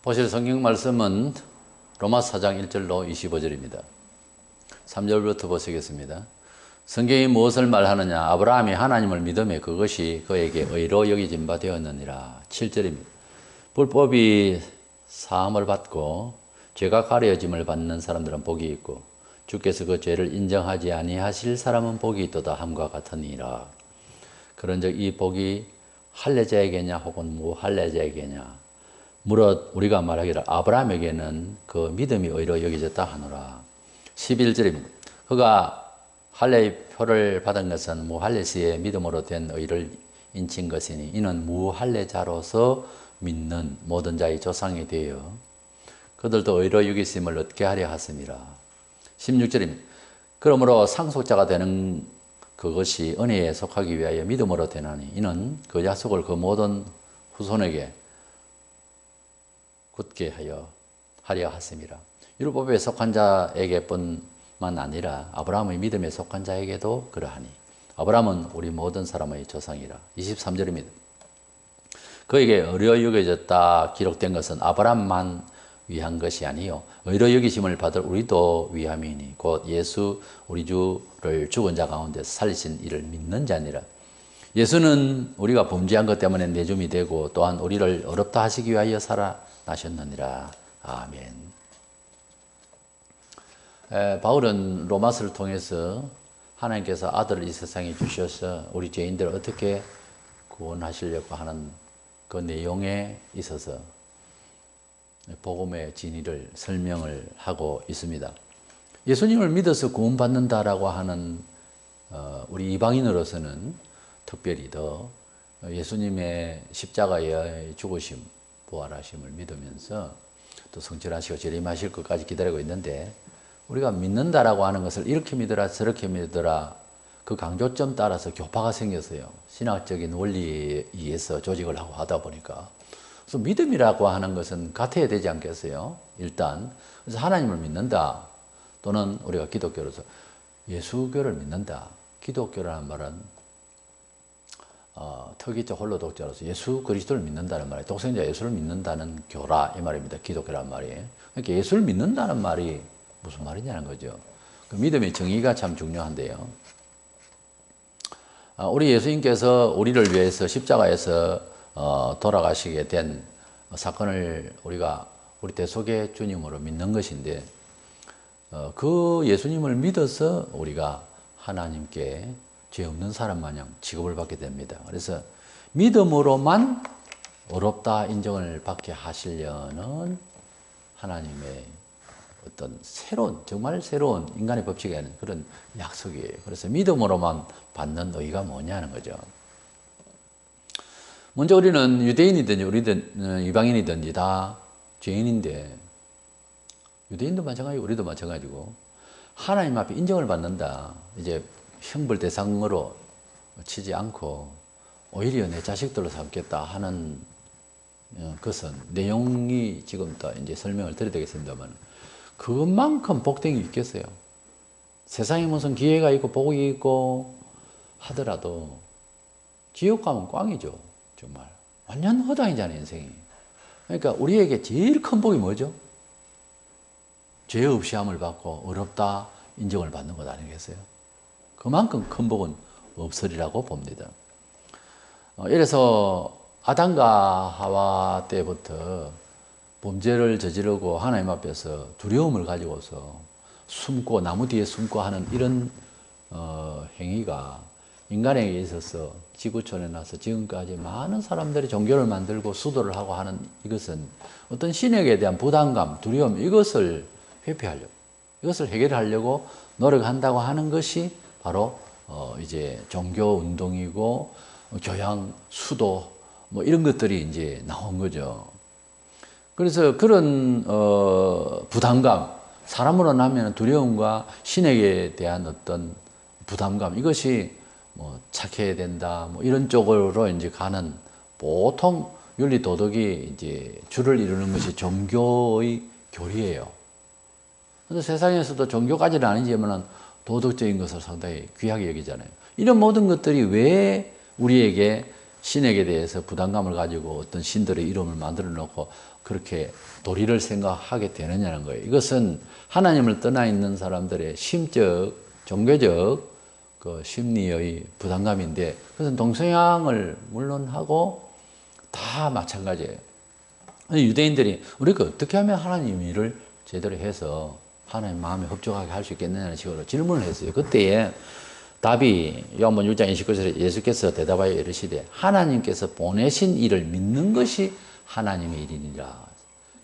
보실 성경 말씀은 로마서 4장 1절로 25절입니다. 3절부터 보시겠습니다. 성경이 무엇을 말하느냐? 아브라함이 하나님을 믿음에 그것이 그에게 의로 여겨진 바 되었느니라. 7절입니다. 불법이 사함을 받고 죄가 가려짐을 받는 사람들은 복이 있고 주께서 그 죄를 인정하지 아니하실 사람은 복이 있도다 함과 같으니라. 그런즉 이 복이 할례자에게냐 혹은 무할례자에게냐? 무릇 우리가 말하기를 아브라함에게는 그 믿음이 의로 여겨졌다 하노라. 11절입니다. 그가 할례의 표를 받은 것은 무할례시에 믿음으로 된 의를 인친 것이니 이는 무할례자로서 믿는 모든 자의 조상이 되어 그들도 의로 여기심을 얻게 하려 하심이라. 16절입니다. 그러므로 상속자가 되는 그것이 은혜에 속하기 위하여 믿음으로 되나니 이는 그 약속을 그 모든 후손에게 굳게 하려 하심이라. 율법에 속한 자에게뿐만 아니라 아브라함의 믿음에 속한 자에게도 그러하니 아브라함은 우리 모든 사람의 조상이라. 23절입니다. 그에게 의로 여겨졌다 기록된 것은 아브라함만 위한 것이 아니요 의로 여기심을 받을 우리도 위함이니 곧 예수 우리 주를 죽은 자 가운데서 살리신 이를 믿는 자니라. 예수는 우리가 범죄한 것 때문에 내줌이 되고 또한 우리를 어렵다 하시기 위하여 살아나셨느니라. 아멘. 바울은 로마서를 통해서 하나님께서 아들을 이 세상에 주셔서 우리 죄인들을 어떻게 구원하시려고 하는 그 내용에 있어서 복음의 진리를 설명을 하고 있습니다. 예수님을 믿어서 구원받는다라고 하는 우리 이방인으로서는 특별히 더 예수님의 십자가의 죽으심, 부활하심을 믿으면서 또 성천하시고 재림하실 것까지 기다리고 있는데 우리가 믿는다라고 하는 것을 이렇게 믿어라 저렇게 믿어라 그 강조점 따라서 교파가 생겼어요. 신학적인 원리에 의해서 조직을 하고 하다 보니까. 그래서 믿음이라고 하는 것은 같아야 되지 않겠어요? 일단 그래서 하나님을 믿는다 또는 우리가 기독교로서 예수교를 믿는다. 기독교라는 말은 특이적 홀로 독자로서 예수 그리스도를 믿는다는 말이에요. 독생자 예수를 믿는다는 교라 이 말입니다. 기독교란 말이에요. 그러니까 예수를 믿는다는 말이 무슨 말이냐는 거죠. 그 믿음의 정의가 참 중요한데요. 우리 예수님께서 우리를 위해서 십자가에서 돌아가시게 된 사건을 우리가 우리 대속의 주님으로 믿는 것인데 그 예수님을 믿어서 우리가 하나님께 죄 없는 사람 마냥 취급을 받게 됩니다. 그래서 믿음으로만 어렵다 인정을 받게 하시려는 하나님의 어떤 새로운 정말 새로운 인간의 법칙이 아닌 그런 약속이에요. 그래서 믿음으로만 받는 의의가 뭐냐는 거죠. 먼저 우리는 유대인이든지 우리든 이방인이든지 다 죄인인데 유대인도 마찬가지고 우리도 마찬가지고 하나님 앞에 인정을 받는다. 이제 형벌 대상으로 치지 않고 오히려 내 자식들로 삼겠다 하는 것은 내용이 지금 또 이제 설명을 드려야 되겠습니다만 그것만큼 복된 게 있겠어요. 세상에 무슨 기회가 있고 복이 있고 하더라도 지옥 가면 꽝이죠. 정말 완전 허당이잖아요 인생이. 그러니까 우리에게 제일 큰 복이 뭐죠? 죄 없이 함을 받고 어렵다 인정을 받는 것 아니겠어요? 그만큼 큰 복은 없으리라고 봅니다. 이래서 아담과 하와 때부터 범죄를 저지르고 하나님 앞에서 두려움을 가지고서 숨고 나무 뒤에 숨고 하는 이런 행위가 인간에게 있어서 지구촌에 나서 지금까지 많은 사람들이 종교를 만들고 수도를 하고 하는 이것은 어떤 신에게 대한 부담감, 두려움 이것을 회피하려고 이것을 해결하려고 노력한다고 하는 것이 바로 이제 종교 운동이고 교양, 수도 뭐 이런 것들이 이제 나온 거죠. 그래서 그런 부담감, 사람으로 나면 두려움과 신에게 대한 어떤 부담감 이것이 뭐 착해야 된다, 뭐 이런 쪽으로 이제 가는 보통 윤리 도덕이 이제 주를 이루는 것이 종교의 교리예요. 그래서 세상에서도 종교까지는 아니지만 도덕적인 것을 상당히 귀하게 여기잖아요. 이런 모든 것들이 왜 우리에게 신에게 대해서 부담감을 가지고 어떤 신들의 이름을 만들어 놓고 그렇게 도리를 생각하게 되느냐는 거예요. 이것은 하나님을 떠나 있는 사람들의 심적, 종교적 그 심리의 부담감인데, 그것은 동성향을 물론 하고 다 마찬가지예요. 유대인들이 우리가 어떻게 하면 하나님 일을 제대로 해서 하나님 마음에 흡족하게 할 수 있겠느냐는 식으로 질문을 했어요. 그때에 답이 요한복음 6장 29절에 예수께서 대답하여 이르시되 하나님께서 보내신 이를 믿는 것이 하나님의 일이니라.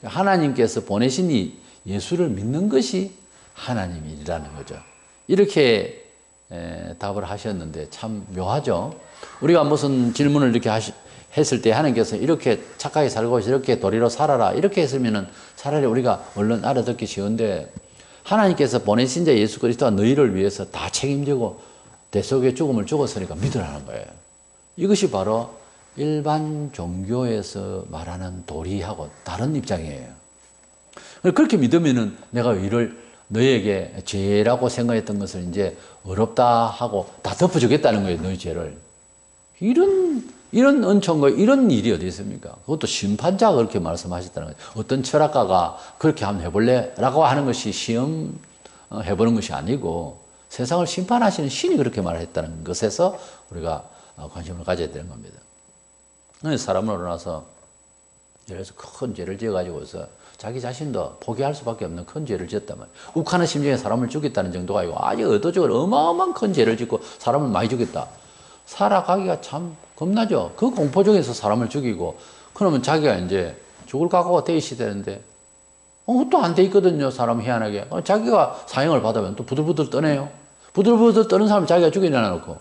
하나님께서 보내신 이 예수를 믿는 것이 하나님의 일이라는 거죠. 이렇게 답을 하셨는데 참 묘하죠. 우리가 무슨 질문을 이렇게 했을 때 하나님께서 이렇게 착하게 살고 이렇게 도리로 살아라 이렇게 했으면 차라리 우리가 얼른 알아듣기 쉬운데, 하나님께서 보내신 자 예수 그리스도가 너희를 위해서 다 책임지고 대속의 죽음을 죽었으니까 믿으라는 거예요. 이것이 바로 일반 종교에서 말하는 도리하고 다른 입장이에요. 그렇게 믿으면은 내가 이를 너희에게 죄라고 생각했던 것을 이제 어렵다 하고 다 덮어주겠다는 거예요. 너희 죄를. 이런 은총과 이런 일이 어디 있습니까? 그것도 심판자가 그렇게 말씀하셨다는 거예요. 어떤 철학가가 그렇게 한번 해볼래? 라고 하는 것이 시험 해보는 것이 아니고 세상을 심판하시는 신이 그렇게 말했다는 것에서 우리가 관심을 가져야 되는 겁니다. 사람을 어나서 예를 들어서 큰 죄를 지어가지고서 자기 자신도 포기할 수밖에 없는 큰 죄를 지었단 말이에요. 욱하는 심정에 사람을 죽였다는 정도가 아니고 아주 의도적으로 어마어마한 큰 죄를 짓고 사람을 많이 죽였다. 살아가기가 참 겁나죠. 그 공포 중에서 사람을 죽이고, 그러면 자기가 이제 죽을 각오가 돼 있어야 되는데, 또 안 돼 있거든요. 사람 희한하게. 자기가 사형을 받으면 또 부들부들 떠네요. 부들부들 떠는 사람을 자기가 죽여내놓고.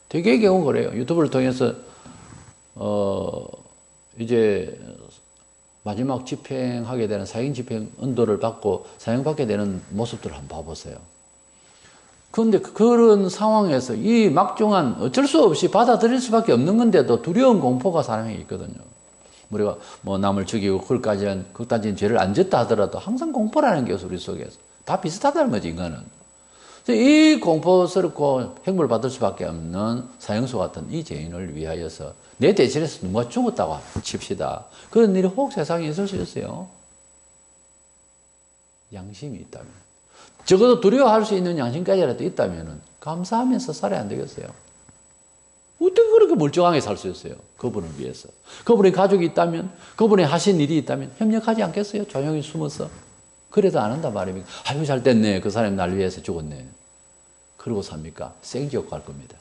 되게 경우 그래요. 유튜브를 통해서, 이제 마지막 집행하게 되는 사형 집행 언도를 받고 사형받게 되는 모습들을 한번 봐보세요. 그런데 그런 상황에서 이 막중한 어쩔 수 없이 받아들일 수밖에 없는 건데도 두려운 공포가 사람에게 있거든요. 우리가 뭐 남을 죽이고 그까지는 죄를 안 짓다 하더라도 항상 공포라는 게 우리 속에서 다 비슷하다는 거지, 인간은. 이 공포스럽고 형벌 받을 수밖에 없는 사형수 같은 이 죄인을 위하여서 내 대신해서 누가 죽었다고 칩시다. 그런 일이 혹 세상에 있을 수 있어요. 양심이 있다면. 적어도 두려워할 수 있는 양심까지라도 있다면 감사하면서 살아야 안 되겠어요? 어떻게 그렇게 멀쩡하게 살 수 있어요? 그분을 위해서. 그분의 가족이 있다면, 그분의 하신 일이 있다면 협력하지 않겠어요? 조용히 숨어서. 그래도 안 한단 말입니까? 아유, 잘 됐네. 그 사람이 날 위해서 죽었네. 그러고 삽니까? 생지옥 갈 겁니다.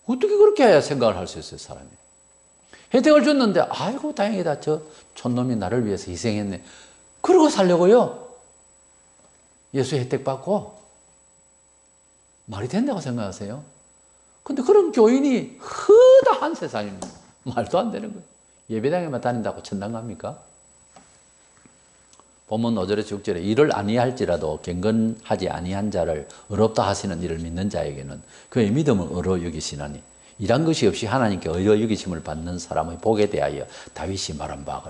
어떻게 그렇게 생각을 할 수 있어요, 사람이? 혜택을 줬는데, 아이고, 다행이다. 저 촌놈이 나를 위해서 희생했네. 그러고 살려고요? 예수 혜택 받고? 말이 된다고 생각하세요? 근데 그런 교인이 허다한 세상입니다. 말도 안 되는 거예요. 예배당에만 다닌다고 천당 갑니까? 본문 5절에서 6절에 이를 아니할지라도 경건하지 아니한 자를 의롭다 하시는 이를 믿는 자에게는 그의 믿음을 의로 여기시나니 이란 것이 없이 하나님께 의로 여기심을 받는 사람의 복에 대하여 다윗이 말한 바.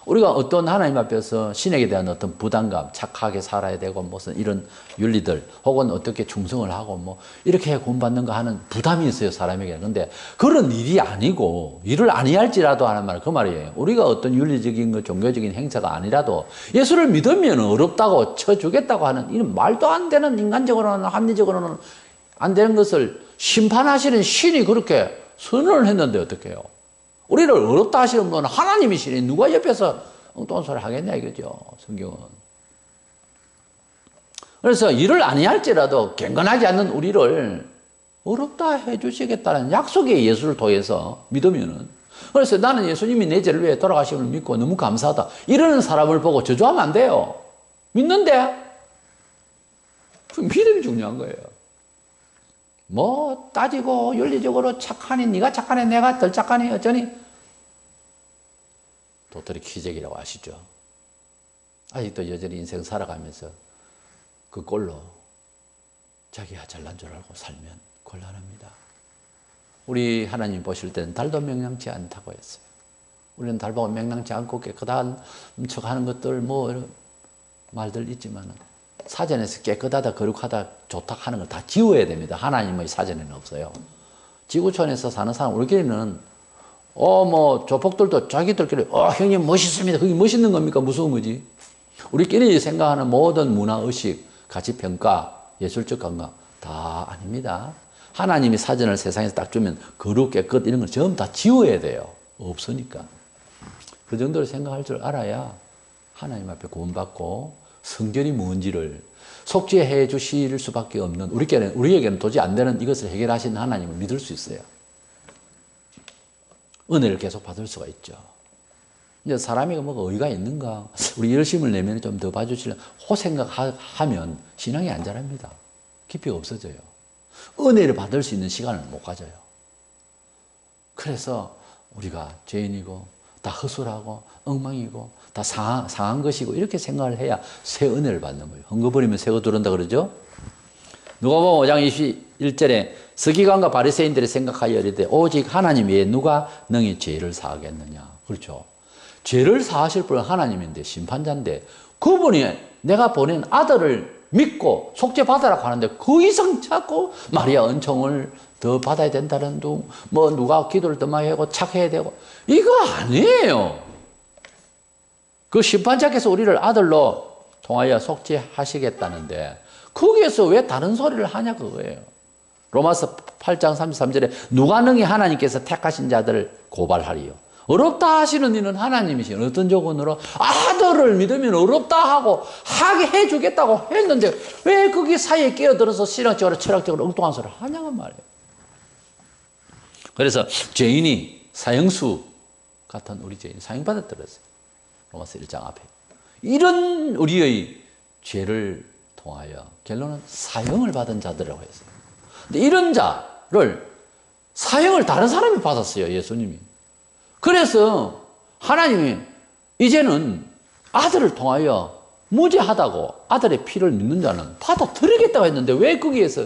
우리가 어떤 하나님 앞에서 신에게 대한 어떤 부담감, 착하게 살아야 되고 무슨 이런 윤리들 혹은 어떻게 충성을 하고 뭐 이렇게 구원받는가 하는 부담이 있어요, 사람에게. 근데 그런 일이 아니고 일을 아니할지라도 하는 말, 그 말이에요. 우리가 어떤 윤리적인 것, 종교적인 행사가 아니라도 예수를 믿으면 어렵다고 쳐주겠다고 하는 이런 말도 안 되는, 인간적으로는 합리적으로는 안 되는 것을 심판하시는 신이 그렇게 선언을 했는데 어떻게 해요? 우리를 어렵다 하시는 분은 하나님이시니 누가 옆에서 엉뚱한 소리 하겠냐 이거죠, 성경은. 그래서 일을 아니할지라도 경건하지 않는 우리를 어렵다 해주시겠다는 약속의 예수를 통해서 믿으면은, 그래서 나는 예수님이 내 죄를 위해 돌아가심을 믿고 너무 감사하다 이러는 사람을 보고 저주하면 안 돼요. 믿는데 그 믿음이 중요한 거예요. 뭐 따지고 윤리적으로 착하니 네가 착하네 내가 덜 착하니 어쩌니, 도토리 키재기라고 아시죠? 아직도 여전히 인생 살아가면서 그 꼴로 자기가 잘난 줄 알고 살면 곤란합니다. 우리 하나님 보실 때는 달도 명랑치 않다고 했어요. 우리는 달 보고 명랑치 않고 깨끗한 척하는 것들 뭐 이런 말들 있지만 사전에서 깨끗하다 거룩하다 좋다 하는 걸 다 지워야 됩니다. 하나님의 사전에는 없어요. 지구촌에서 사는 사람, 우리끼리는 뭐 조폭들도 자기들끼리 형님 멋있습니다. 그게 멋있는 겁니까? 무서운 거지. 우리끼리 생각하는 모든 문화의식, 가치평가, 예술적 감각 다 아닙니다. 하나님이 사전을 세상에서 딱 주면 거룩, 깨끗 이런 걸 전부 다 지워야 돼요. 없으니까. 그 정도로 생각할 줄 알아야 하나님 앞에 구원받고 성결이 뭔지를 속죄해 주실 수밖에 없는 우리에게는 도저히 안 되는 이것을 해결하신 하나님을 믿을 수 있어요. 은혜를 계속 받을 수가 있죠. 이제 사람이 뭐가 의의가 있는가? 우리 열심을 내면 좀 더 봐주실래? 그 생각하면 신앙이 안 자랍니다. 깊이가 없어져요. 은혜를 받을 수 있는 시간을 못 가져요. 그래서 우리가 죄인이고 다 허술하고 엉망이고 다 상한 것이고 이렇게 생각을 해야 새 은혜를 받는 거예요. 헝거버리면 새 거 들어온다 그러죠. 누가복음 5장 21절에 서기관과 바리새인들이 생각하여 이르되 오직 하나님 외에 누가 능히 죄를 사하겠느냐. 그렇죠. 죄를 사하실 분은 하나님인데 심판자인데 그분이 내가 보낸 아들을 믿고 속죄받으라고 하는데 그 이상 자꾸 마리아 은총을 더 받아야 된다는 둥, 뭐 누가 기도를 더 많이 하고 착해야 되고 이거 아니에요. 그 심판자께서 우리를 아들로 통하여 속죄하시겠다는데 거기에서 왜 다른 소리를 하냐 그거예요. 로마서 8장 33절에 누가 능히 하나님께서 택하신 자들을 고발하리요. 어렵다 하시는 이는 하나님이신 어떤 조건으로 아들을 믿으면 어렵다 하고 하게 해주겠다고 했는데 왜 거기 사이에 끼어들어서 신학적으로 철학적으로 엉뚱한 소리를 하냐고 말이에요. 그래서 죄인이 사형수 같은 우리 죄인이 사형받았더랬어요. 로마서 1장 앞에. 이런 우리의 죄를 통하여 결론은 사형을 받은 자들이라고 했어요. 근데 이런 자를 사형을 다른 사람이 받았어요. 예수님이. 그래서 하나님이 이제는 아들을 통하여 무죄하다고 아들의 피를 믿는 자는 받아들이겠다고 했는데 왜 거기에서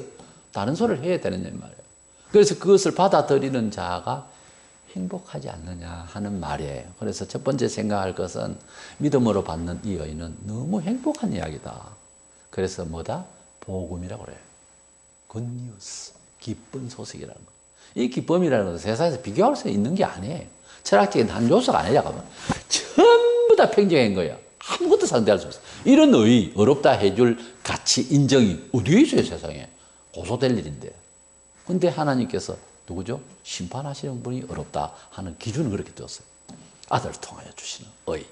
다른 소리를 해야 되느냐 말이에요. 그래서 그것을 받아들이는 자가 행복하지 않느냐 하는 말이에요. 그래서 첫 번째 생각할 것은 믿음으로 받는 이 의는 너무 행복한 이야기다. 그래서 뭐다? 복음이라고 그래요. 굿뉴스, 기쁜 소식이라는 거. 이 기쁨이라는 것은 세상에서 비교할 수 있는 게 아니에요. 철학적인 한 요소가 아니라고 하면 전부 다 평정한 거예요. 아무것도 상대할 수 없어요. 이런 의, 어렵다 해줄 가치, 인정이 어디에 있어요, 세상에. 고소될 일인데. 근데 하나님께서 누구죠? 심판하시는 분이 어렵다 하는 기준을 그렇게 뒀어요. 아들을 통하여 주시는 의.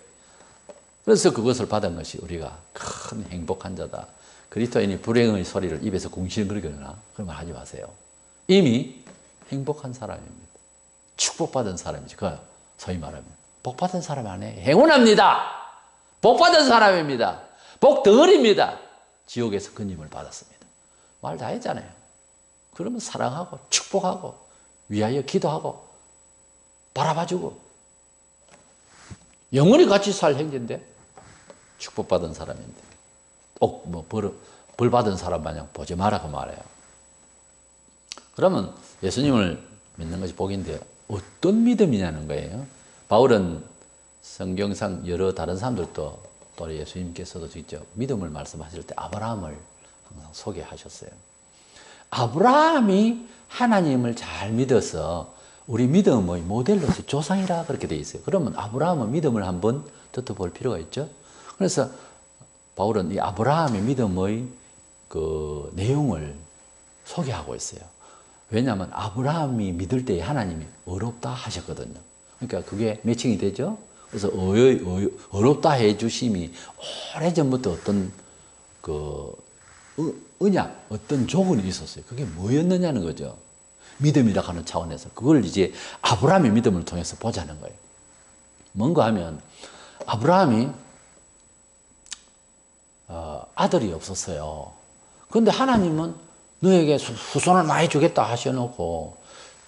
그래서 그것을 받은 것이 우리가 큰 행복한 자다. 그리스도인이 불행의 소리를 입에서 궁시렁거리거나 그런 말 하지 마세요. 이미 행복한 사람입니다. 축복받은 사람이죠. 그 소위 말하면 복받은 사람 안에 행운합니다. 복받은 사람입니다. 복덩어리입니다. 지옥에서 건짐을 받았습니다. 말 다 했잖아요. 그러면 사랑하고 축복하고 위하여 기도하고 바라봐주고 영원히 같이 살 형제인데 축복받은 사람인데 뭐 벌 받은 사람 마냥 보지 마라고 말해요. 그러면 예수님을 믿는 것이 복인데 어떤 믿음이냐는 거예요. 바울은 성경상 여러 다른 사람들도 또 예수님께서도 직접 믿음을 말씀하실 때 아브라함을 항상 소개하셨어요. 아브라함이 하나님을 잘 믿어서 우리 믿음의 모델로서 조상이라 그렇게 돼 있어요. 그러면 아브라함의 믿음을 한번 뜯어볼 필요가 있죠. 그래서 바울은 이 아브라함의 믿음의 그 내용을 소개하고 있어요. 왜냐하면 아브라함이 믿을 때 하나님이 어렵다 하셨거든요. 그러니까 그게 매칭이 되죠. 그래서 어렵다 해주심이 오래전부터 어떤 그 언약, 어떤 조건이 있었어요. 그게 뭐였느냐는 거죠. 믿음이라 하는 차원에서 그걸 이제 아브라함의 믿음을 통해서 보자는 거예요. 뭔가 하면 아브라함이 아들이 없었어요. 그런데 하나님은 너에게 후손을 많이 주겠다 하셔놓고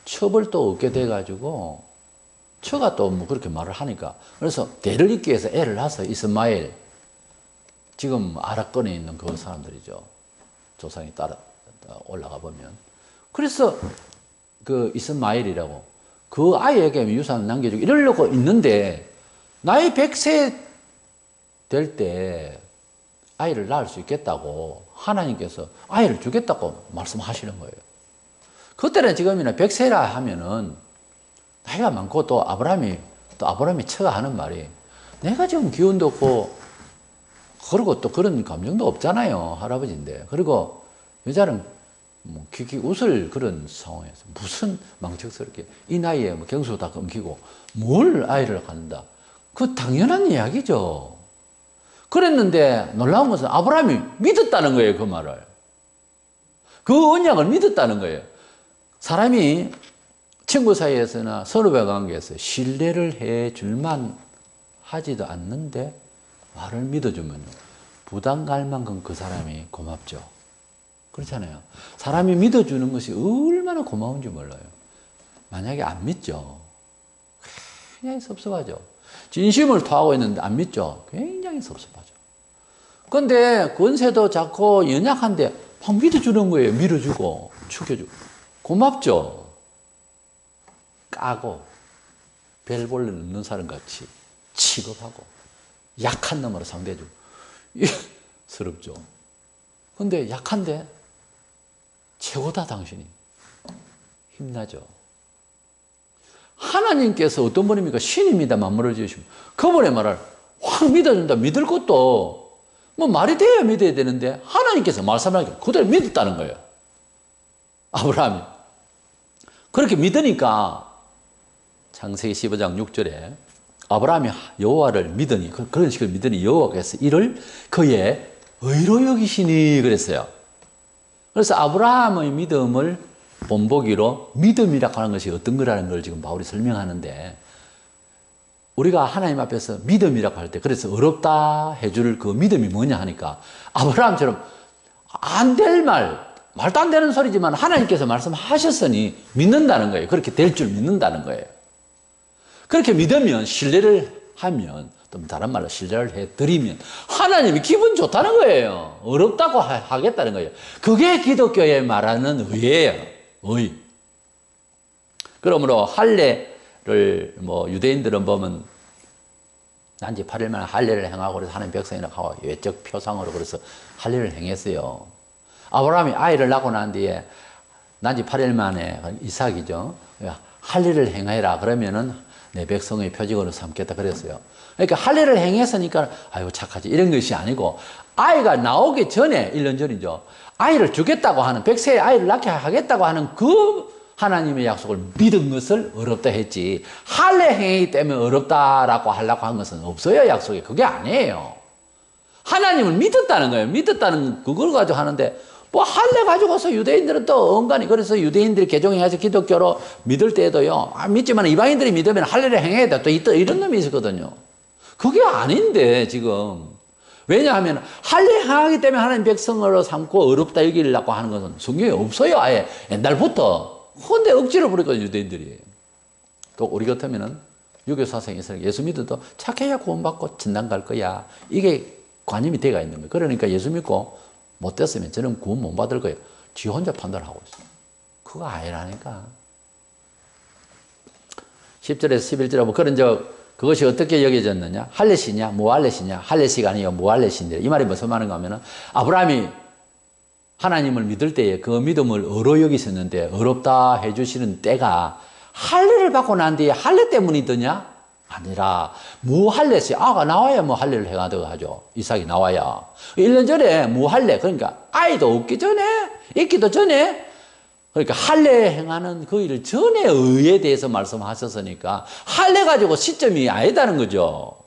첩을 또 얻게 돼가지고 처가 또 뭐 그렇게 말을 하니까 그래서 대를 잇기 위해서 애를 낳아서 이스마엘 지금 아랍권에 있는 그 사람들이죠. 조상이 따라 올라가 보면 그래서 그 이스마엘이라고 그 아이에게 유산을 남겨주고 이러려고 있는데 나이 100세 될 때 아이를 낳을 수 있겠다고 하나님께서 아이를 주겠다고 말씀하시는 거예요. 그때는 지금이나 100세라 하면은 나이가 많고 또 아브라함이 처가 하는 말이 내가 지금 기운도 없고 그리고 또 그런 감정도 없잖아요. 할아버지인데. 그리고 여자는 뭐 기기 웃을 그런 상황에서 무슨 망측스럽게 이 나이에 뭐 경수 다 끊기고 뭘 아이를 갖는다. 그 당연한 이야기죠. 그랬는데 놀라운 것은 아브라함이 믿었다는 거예요. 그 말을. 그 언약을 믿었다는 거예요. 사람이 친구 사이에서나 선후배 관계에서 신뢰를 해 줄만 하지도 않는데 말을 믿어주면 부담 갈 만큼 그 사람이 고맙죠. 그렇잖아요. 사람이 믿어주는 것이 얼마나 고마운지 몰라요. 만약에 안 믿죠. 굉장히 섭섭하죠. 진심을 토하고 있는데 안 믿죠. 굉장히 섭섭하죠. 그런데 권세도 작고 연약한데 막 믿어주는 거예요. 밀어주고 축여주고. 고맙죠. 까고 별 볼일 없는 사람 같이 취급하고 약한 놈으로 상대해주고 서럽죠. 근데 약한데 최고다 당신이. 힘나죠. 하나님께서 어떤 분입니까? 신입니다. 만물을 지으시면. 그분의 말을 확 믿어준다. 믿을 것도 뭐 말이 돼야 믿어야 되는데 하나님께서 말씀하니까 그대로 믿었다는 거예요. 아브라함이. 그렇게 믿으니까 창세기 15장 6절에 아브라함이 여호와를 믿으니 그런 식으로 믿으니 여호와께서 이를 그의 의로 여기시니 그랬어요. 그래서 아브라함의 믿음을 본보기로 믿음이라고 하는 것이 어떤 거라는 걸 지금 바울이 설명하는데 우리가 하나님 앞에서 믿음이라고 할 때 그래서 어렵다 해줄 그 믿음이 뭐냐 하니까 아브라함처럼 안 될 말도 안 되는 소리지만 하나님께서 말씀하셨으니 믿는다는 거예요. 그렇게 될 줄 믿는다는 거예요. 그렇게 믿으면 신뢰를 하면 또 다른 말로 신뢰를 해드리면 하나님이 기분 좋다는 거예요. 어렵다고 하겠다는 거예요. 그게 기독교에 말하는 의예요. 의. 그러므로 할례를 뭐 유대인들은 보면 난지 8일 만에 할례를 행하고 그래서 하나님 백성이라고 하고 외적 표상으로 그래서 할례를 행했어요. 아브라함이 아이를 낳고 난 뒤에 난지 8일 만에 이삭이죠. 할례를 행해라 그러면은 내 백성의 표징으로 삼겠다 그랬어요. 그러니까 할례를 행했으니까 아이고 착하지 이런 것이 아니고 아이가 나오기 전에 1년 전이죠. 아이를 주겠다고 하는 100세의 아이를 낳게 하겠다고 하는 그 하나님의 약속을 믿은 것을 어렵다 했지 할례 행위이기 때문에 어렵다라고 하려고 한 것은 없어요. 약속이. 그게 아니에요. 하나님을 믿었다는 거예요. 믿었다는 그걸 가지고 하는데 뭐 할례 가지고서 유대인들은 또 엉간히 그래서 유대인들이 개종해서 기독교로 믿을 때도요. 믿지만 이방인들이 믿으면 할례를 행해야 돼. 또 이런 놈이 있었거든요. 그게 아닌데 지금. 왜냐하면 할례 행하기 때문에 하나님 백성으로 삼고 어렵다 여기려고 하는 것은 성경에 없어요. 아예 옛날부터. 근데 억지로 부르거든요. 유대인들이. 또 우리 같으면은 유교 사상이 있어요. 예수 믿어도 착해야 구원받고 천당 갈 거야. 이게 관념이 돼가 있는 거예요. 그러니까 예수 믿고 못 됐으면 저는 구원 못 받을 거예요. 지 혼자 판단하고 있어요. 그거 아니라니까. 10절에서 11절에 뭐 그런 그것이 어떻게 여겨졌느냐? 할례시냐? 무할례시냐? 할례시가 아니요 무할례시인데 이 말이 무슨 말인가 하면은 아브라함이 하나님을 믿을 때에 그 믿음을 어로 여기셨는데 어렵다 해주시는 때가 할례를 받고 난 뒤에 할례 때문이더냐? 아니라 무할례시 아가 나와야 뭐 할례를 행하도록 하죠. 이삭이 나와야 1년 전에 무할례 그러니까 아이도 없기 전에 있기도 전에 그러니까 할례 행하는 그 일 전에 의에 대해서 말씀하셨으니까 할례 가지고 시점이 아니다는 거죠.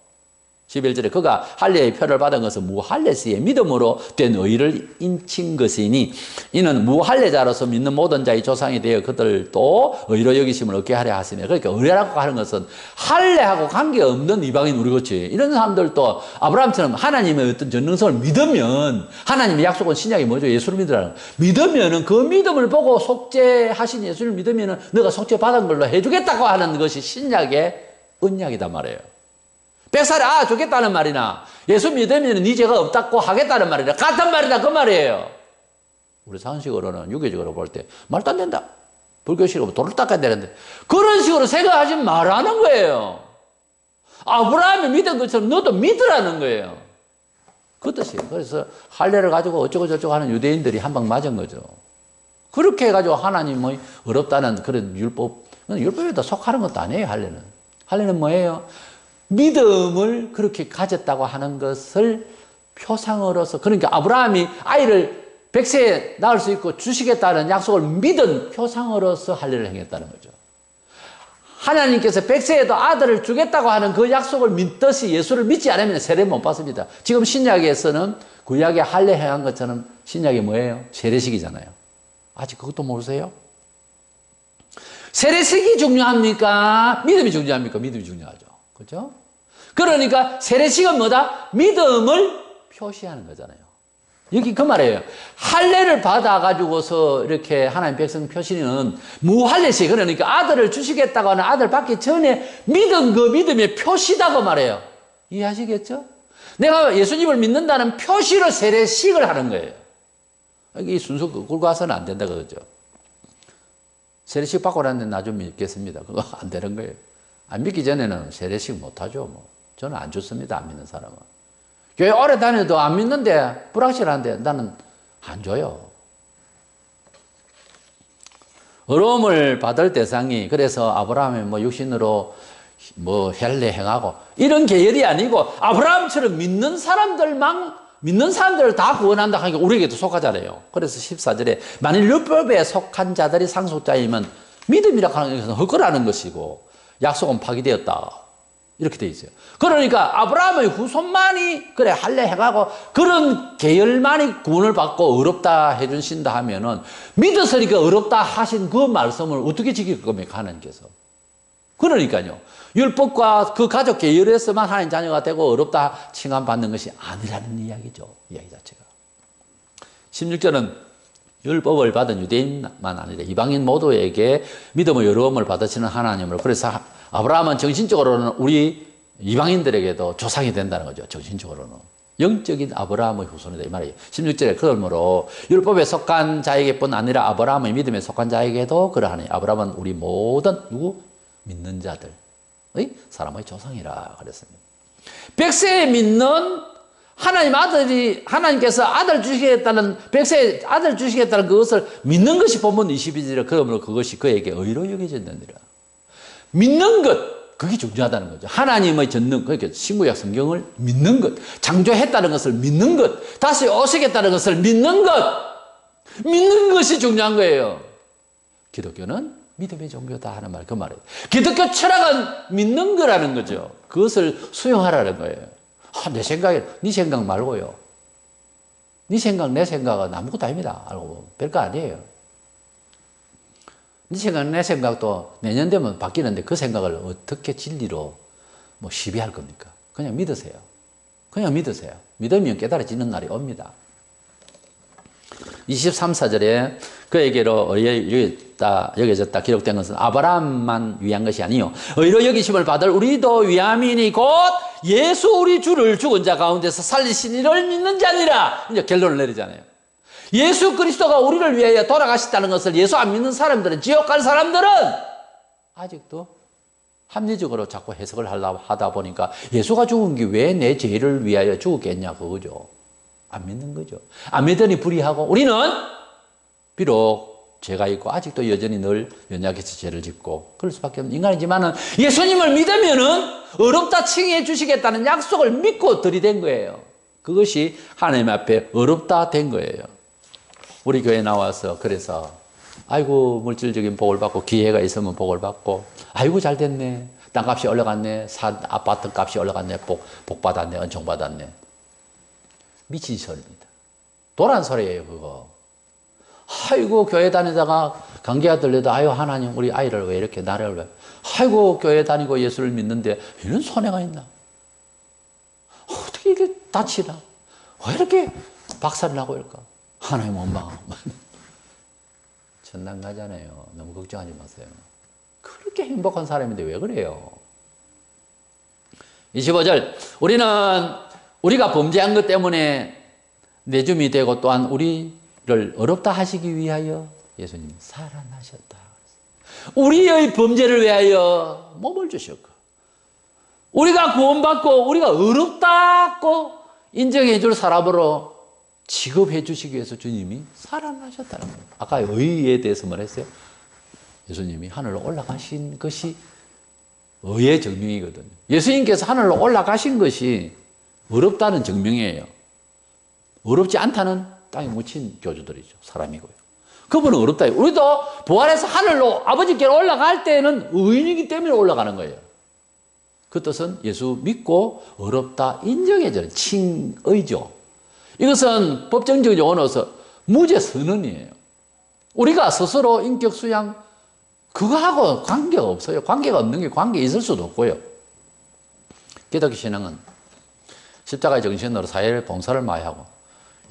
11절에 그가 할례의 표를 받은 것은 무할례시의 믿음으로 된 의를 인친 것이니 이는 무할례자로서 믿는 모든 자의 조상이 되어 그들도 의로 여기심을 얻게 하려 하시며 그러니까 의라고 하는 것은 할례하고 관계없는 이방인 우리 같이 이런 사람들도 아브라함처럼 하나님의 어떤 전능성을 믿으면 하나님의 약속은 신약이 뭐죠? 예수를 믿으라는 믿으면은 그 믿음을 보고 속죄하신 예수를 믿으면은 너가 속죄 받은 걸로 해주겠다고 하는 것이 신약의 언약이단 말이에요. 100살에 주겠다는 말이나 예수 믿으면 네 죄가 없다고 하겠다는 말이나 같은 말이다 그 말이에요. 우리 상식으로는 유교적으로 볼 때 말도 안 된다. 불교식으로 돌을 닦아야 되는데 그런 식으로 생각하지 말라는 거예요. 아브라함이 믿은 것처럼 너도 믿으라는 거예요. 그 뜻이에요. 그래서 할례를 가지고 어쩌고 저쩌고 하는 유대인들이 한 방 맞은 거죠. 그렇게 해가지고 하나님의 어렵다는 그런 율법 율법에다 속하는 것도 아니에요, 할례는. 할례는 뭐예요? 믿음을 그렇게 가졌다고 하는 것을 표상으로서, 그러니까 아브라함이 아이를 100세에 낳을 수 있고 주시겠다는 약속을 믿은 표상으로서 할례를 행했다는 거죠. 하나님께서 100세에도 아들을 주겠다고 하는 그 약속을 믿듯이 예수를 믿지 않으면 세례 못 받습니다. 지금 신약에서는 구약에 할례 행한 것처럼 신약이 뭐예요? 세례식이잖아요. 아직 그것도 모르세요? 세례식이 중요합니까? 믿음이 중요합니까? 믿음이 중요하죠. 그죠? 그러니까 세례식은 뭐다? 믿음을 표시하는 거잖아요. 여기 그 말이에요. 할례를 받아가지고서 이렇게 하나님 백성 표시는 무할례식, 그러니까 아들을 주시겠다고 하는 아들 받기 전에 믿은 그 믿음의 표시다고 말해요. 이해하시겠죠? 내가 예수님을 믿는다는 표시로 세례식을 하는 거예요. 이 순서 끌고 가서는 안 된다 그러죠. 세례식 받고 났는데 나 좀 믿겠습니다. 그거 안 되는 거예요. 안 믿기 전에는 세례식 못 하죠. 뭐. 저는 안 좋습니다. 안 믿는 사람은. 교회 오래 다녀도 안 믿는데 불확실한데 나는 안 줘요. 어려움을 받을 대상이, 그래서 아브라함이 뭐 육신으로 뭐 할례 행하고 이런 계열이 아니고 아브라함처럼 믿는 사람들을 다 구원한다 하니까 우리에게도 속하잖아요. 그래서 14절에 만일 율법에 속한 자들이 상속자이면 믿음이라 하는 것은 헛거라는 것이고 약속은 파기되었다. 이렇게 돼 있어요. 그러니까 아브라함의 후손만이 그래 할례 행하고 그런 계열만이 구원을 받고 어렵다 해주신다 하면은 믿었으니까 어렵다 하신 그 말씀을 어떻게 지킬 겁니까? 하나님께서. 그러니까요. 율법과 그 가족 계열에서만 하나님 자녀가 되고 어렵다 칭함받는 것이 아니라는 이야기죠. 이야기 자체가. 16절은 율법을 받은 유대인만 아니라 이방인 모두에게 믿음의 어려움을 받으시는 하나님을, 그래서 아브라함은 정신적으로는 우리 이방인들에게도 조상이 된다는 거죠. 정신적으로는. 영적인 아브라함의 후손이다 이 말이에요. 16절에 그러므로 율법에 속한 자에게뿐 아니라 아브라함의 믿음에 속한 자에게도 그러하니 아브라함은 우리 모든 누구? 믿는 자들의 사람의 조상이라 그랬습니다. 100세에 믿는 하나님께서 아들 주시겠다는, 100세에 아들 주시겠다는 그것을 믿는 것이 본문 22절에 그러므로 그것이 그에게 의로 여겨졌느니라. 믿는 것, 그게 중요하다는 거죠. 하나님의 전능, 그러니까 신구약 성경을 믿는 것, 창조했다는 것을 믿는 것, 다시 오시겠다는 것을 믿는 것이 중요한 거예요. 기독교는 믿음의 종교다 하는 말, 그 말이에요. 기독교 철학은 믿는 거라는 거죠. 그것을 수용하라는 거예요. 내 생각에, 네 생각 말고요. 네 생각, 내 생각은 아무것도 아닙니다. 알고 별거 아니에요. 네 생각, 내 생각도 내년 되면 바뀌는데 그 생각을 어떻게 진리로 뭐 시비할 겁니까? 그냥 믿으세요. 그냥 믿으세요. 믿으면 깨달아지는 날이 옵니다. 23, 4절에 그에게로 여겨졌다 기록된 것은 아브라함만 위한 것이 아니요 의로 여기심을 받을 우리도 위함이니 곧 예수 우리 주를 죽은 자 가운데서 살리신 이를 믿는 자니라. 이제 결론을 내리잖아요. 예수 그리스도가 우리를 위하여 돌아가셨다는 것을 예수 안 믿는 사람들은, 지옥 갈 사람들은 아직도 합리적으로 자꾸 해석을 하다 보니까 예수가 죽은 게 왜 내 죄를 위하여 죽었겠냐 그거죠. 안 믿는 거죠. 안 믿으니 불의하고 우리는 비록 죄가 있고 아직도 여전히 늘 연약해서 죄를 짓고 그럴 수밖에 없는 인간이지만은 예수님을 믿으면은 어렵다 칭해 주시겠다는 약속을 믿고 들이댄 거예요. 그것이 하나님 앞에 어렵다 된 거예요. 우리 교회 나와서 그래서 아이고 물질적인 복을 받고 기회가 있으면 복을 받고 아이고 잘 됐네. 땅값이 올라갔네. 아파트 값이 올라갔네. 복 받았네. 은총 받았네. 미친 소리입니다. 도란 소리예요 그거. 아이고 교회 다니다가 감기가 들려도 아유 하나님 우리 아이를 왜 이렇게 나를 왜 아이고 교회 다니고 예수를 믿는데 이런 손해가 있나? 어떻게 이게 다치나? 왜 이렇게 박살나고 이럴까? 하나님 원망. 천당 가잖아요. 너무 걱정하지 마세요. 그렇게 행복한 사람인데 왜 그래요? 25절 우리가 범죄한 것 때문에 내줌이 되고 또한 우리를 어렵다 하시기 위하여 예수님 살아나셨다. 우리의 범죄를 위하여 몸을 주셨고 우리가 구원받고 우리가 어렵다고 인정해 줄 사람으로 취급해 주시기 위해서 주님이 살아나셨다는 거예요. 아까 의에 대해서 말했어요. 예수님이 하늘로 올라가신 것이 의의 증명이거든요. 예수님께서 하늘로 올라가신 것이 어렵다는 증명이에요. 어렵지 않다는 땅에 묻힌 교주들이죠. 사람이고요. 그분은 어렵다. 우리도 부활해서 하늘로 아버지께로 올라갈 때는 의인이기 때문에 올라가는 거예요. 그 뜻은 예수 믿고 어렵다 인정해주는 칭의죠. 이것은 법정적 용어로서 무죄 선언이에요. 우리가 스스로 인격 수양 그거하고 관계가 없어요. 관계가 없는 게 관계 있을 수도 없고요. 기독교 신앙은 십자가의 정신으로 사회를 봉사를 많이 하고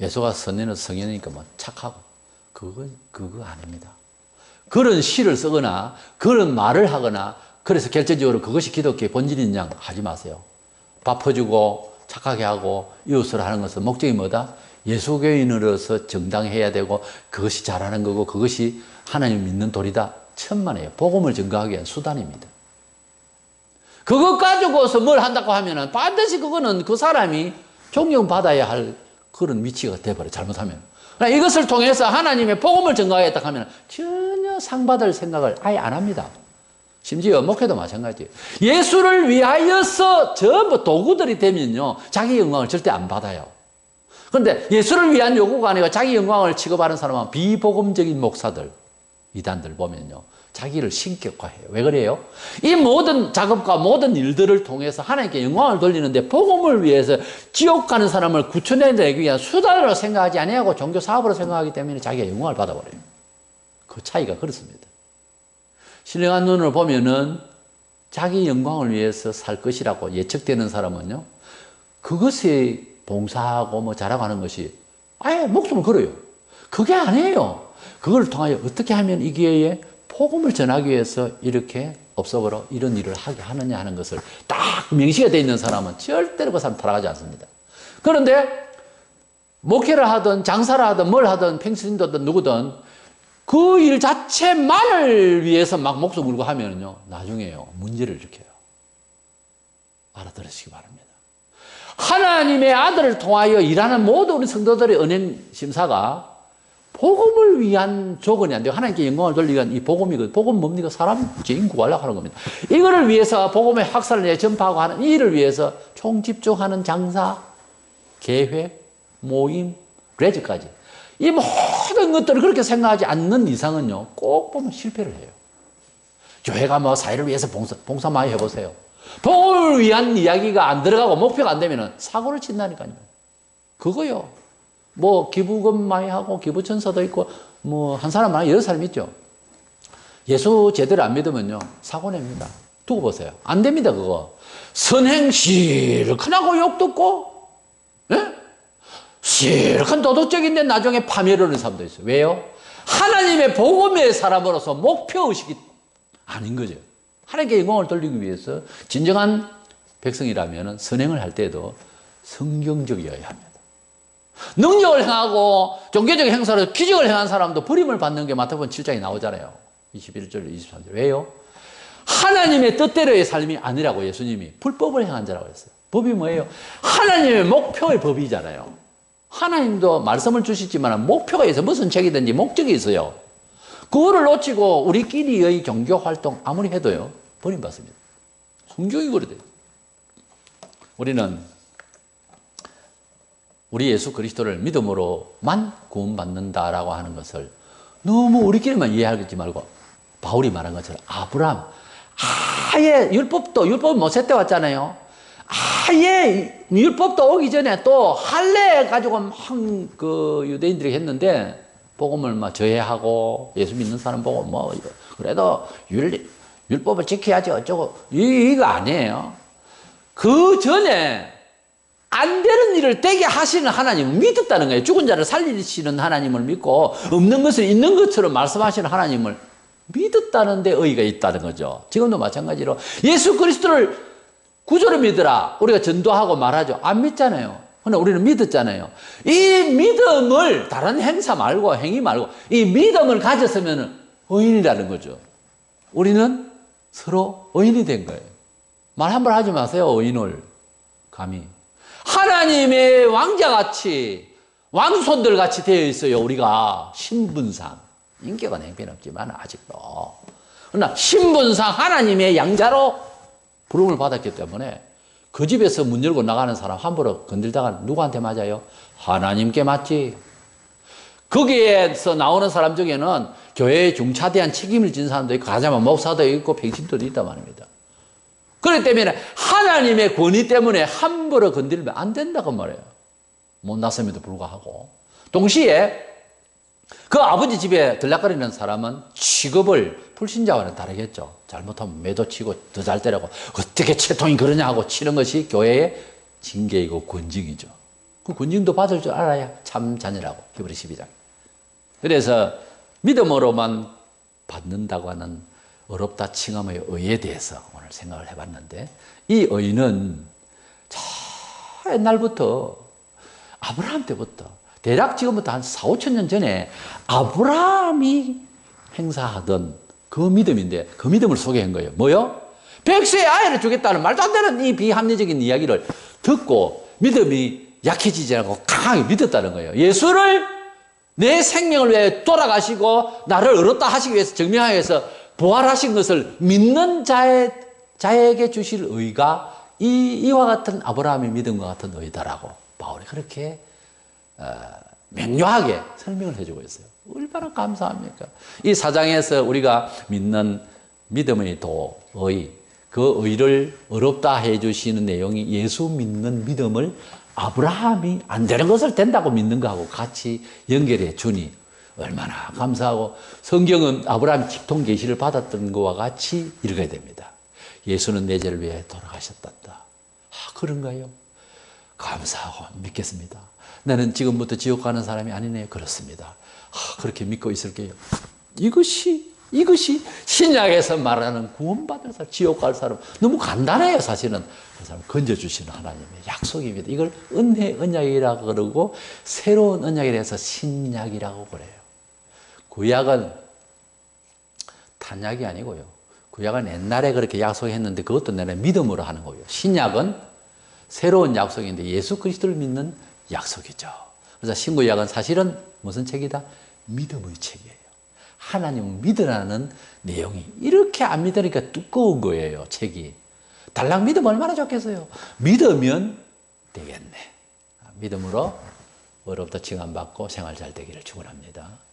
예수가 선인은 성인이니까 뭐 착하고 그거 아닙니다. 그런 시를 쓰거나 그런 말을 하거나 그래서 결정적으로 그것이 기독교의 본질인 양 하지 마세요. 밥 퍼주고 착하게 하고 이웃을 하는 것은 목적이 뭐다? 예수교인으로서 정당해야 되고 그것이 잘하는 거고 그것이 하나님 믿는 도리다. 천만에요. 복음을 증거하기 위한 수단입니다. 그것 가지고서 뭘 한다고 하면은 반드시 그거는 그 사람이 존경받아야 할 그런 위치가 돼버려요. 잘못하면. 이것을 통해서 하나님의 복음을 증거하겠다 하면 전혀 상받을 생각을 아예 안 합니다. 심지어 목회도 마찬가지예요. 예수를 위하여서 전부 도구들이 되면요. 자기 영광을 절대 안 받아요. 그런데 예수를 위한 요구가 아니고 자기 영광을 취급하는 사람은 비복음적인 목사들, 이단들 보면요. 자기를 신격화해요. 왜 그래요? 이 모든 작업과 모든 일들을 통해서 하나님께 영광을 돌리는데 복음을 위해서 지옥 가는 사람을 구출해내기 위한 수단으로 생각하지 아니하고 종교 사업으로 생각하기 때문에 자기가 영광을 받아버려요. 그 차이가 그렇습니다. 신령한 눈으로 보면은 자기 영광을 위해서 살 것이라고 예측되는 사람은요. 그것에 봉사하고 뭐 잘하고 하는 것이 아예 목숨을 걸어요. 그게 아니에요. 그걸 통하여 어떻게 하면 이 기회에 복음을 전하기 위해서 이렇게 없어버려 이런 일을 하게 하느냐 하는 것을 딱 명시가 되어 있는 사람은 절대로 그 사람 타락하지 않습니다. 그런데 목회를 하든 장사를 하든 뭘 하든 평신도든 누구든 그 일 자체만을 위해서 막 목숨 걸고 하면요 나중에요 문제를 일으켜요. 알아들으시기 바랍니다. 하나님의 아들을 통하여 일하는 모든 우리 성도들의 은행 심사가 복음을 위한 조건이 안 돼요. 하나님께 영광을 돌리기 위한 이 복음이거든요. 복음 뭡니까? 사람 죄인 구하려고 하는 겁니다. 이거를 위해서 복음의 확산을 전파하고 하는 이 일을 위해서 총집중하는 장사, 계획, 모임, 레지까지 이 모든 것들을 그렇게 생각하지 않는 이상은요 꼭 보면 실패를 해요. 교회가 뭐 사회를 위해서 봉사 많이 해보세요. 복음을 위한 이야기가 안 들어가고 목표가 안 되면 사고를 친다니까요. 그거요. 뭐 기부금 많이 하고 기부천사도 있고 뭐 한 사람 많이 여러 사람 있죠. 예수 제대로 안 믿으면요 사고 냅니다. 두고 보세요. 안 됩니다 그거. 선행 실컷하고 욕 듣고 예? 실컷 도덕적인데 나중에 파멸하는 사람도 있어요. 왜요? 하나님의 복음의 사람으로서 목표의식이 아닌 거죠. 하나님께 영광을 돌리기 위해서 진정한 백성이라면 선행을 할 때도 성경적이어야 합니다. 능력을 행하고 종교적 행사로 기적을 행한 사람도 버림을 받는 게 마태복음 7장에 나오잖아요. 21절, 23절. 왜요? 하나님의 뜻대로의 삶이 아니라고 예수님이 불법을 행한 자라고 했어요. 법이 뭐예요? 하나님의 목표의 법이잖아요. 하나님도 말씀을 주시지만 목표가 있어요. 무슨 책이든지 목적이 있어요. 그거를 놓치고 우리끼리의 종교 활동 아무리 해도요 버림받습니다. 성경이 그래요. 우리는 우리 예수 그리스도를 믿음으로만 구원받는다라고 하는 것을 너무 우리끼리만 이해하지 말고 바울이 말한 것처럼 아브라함 아예 율법은 모세 때 왔잖아요. 아예 율법도 오기 전에 또 할례 가지고 막 그 유대인들이 했는데 복음을 막 저해하고 예수 믿는 사람 보고 뭐 그래도 율법을 지켜야지 어쩌고 이거 아니에요. 그 전에 안 되는 일을 되게 하시는 하나님을 믿었다는 거예요. 죽은 자를 살리시는 하나님을 믿고 없는 것을 있는 것처럼 말씀하시는 하나님을 믿었다는 데 의의가 있다는 거죠. 지금도 마찬가지로 예수 그리스도를 구조를 믿으라 우리가 전도하고 말하죠. 안 믿잖아요. 근데 우리는 믿었잖아요. 이 믿음을 다른 행사 말고 행위 말고 이 믿음을 가졌으면 의인이라는 거죠. 우리는 서로 의인이 된 거예요. 말 한 번 하지 마세요. 의인을 감히. 하나님의 왕자같이 왕손들같이 되어 있어요. 우리가 신분상 인격은 행편없지만 아직도 그러나 신분상 하나님의 양자로 부름을 받았기 때문에 그 집에서 문 열고 나가는 사람 함부로 건들다가 누구한테 맞아요? 하나님께 맞지. 거기에서 나오는 사람 중에는 교회의 중차대한 책임을 진 사람도 있고 가자면 목사도 있고 평신도도 있단 말입니다. 그렇기 때문에 하나님의 권위 때문에 함부로 건드리면 안 된다고 말해요. 못 났음에도 불구하고. 동시에 그 아버지 집에 들락거리는 사람은 취급을 불신자와는 다르겠죠. 잘못하면 매도 치고 더 잘 때리고 어떻게 채통이 그러냐 하고 치는 것이 교회의 징계이고 권징이죠. 그 권징도 받을 줄 알아야 참 자녀라고. 히브리 12장. 그래서 믿음으로만 받는다고 하는 어렵다 칭함의 의에 대해서 오늘 생각을 해봤는데, 이 의는 저 옛날부터 아브라함 때부터 대략 지금부터 한 4, 5천 년 전에 아브라함이 행사하던 그 믿음인데, 그 믿음을 소개한 거예요. 뭐요? 백세의 아이를 주겠다는 말도 안 되는 이 비합리적인 이야기를 듣고 믿음이 약해지지 않고 강하게 믿었다는 거예요. 예수를 내 생명을 위해 돌아가시고 나를 얻었다 하시기 위해서, 증명하기 위해서 부활하신 것을 믿는 자에게 주실 의가 이와 같은 아브라함의 믿음과 같은 의다라고 바울이 그렇게 명료하게 설명을 해주고 있어요. 얼마나 감사합니까? 이 사장에서 우리가 믿는 믿음의 도의, 그 의를 어렵다 해주시는 내용이 예수 믿는 믿음을 아브라함이 안 되는 것을 된다고 믿는 것하고 같이 연결해 주니 얼마나 감사하고, 성경은 아브라함이 직통 계시를 받았던 것과 같이 읽어야 됩니다. 예수는 내 죄를 위해 돌아가셨단다. 그런가요? 감사하고 믿겠습니다. 나는 지금부터 지옥 가는 사람이 아니네요. 그렇습니다. 그렇게 믿고 있을게요. 이것이 신약에서 말하는 구원받을 사람, 지옥 갈 사람. 너무 간단해요, 사실은. 그 사람 건져주시는 하나님의 약속입니다. 이걸 언약이라고 그러고, 새로운 언약이라 해서 신약이라고 그래요. 구약은 탄약이 아니고요. 구약은 옛날에 그렇게 약속했는데 그것도 내가 믿음으로 하는 거예요. 신약은 새로운 약속인데 예수 그리스도를 믿는 약속이죠. 그래서 신구약은 사실은 무슨 책이다? 믿음의 책이에요. 하나님을 믿으라는 내용이 이렇게 안 믿으니까 두꺼운 거예요, 책이. 달랑 믿으면 얼마나 좋겠어요. 믿으면 되겠네. 믿음으로 어렵다 칭함받고 생활 잘 되기를 축원합니다.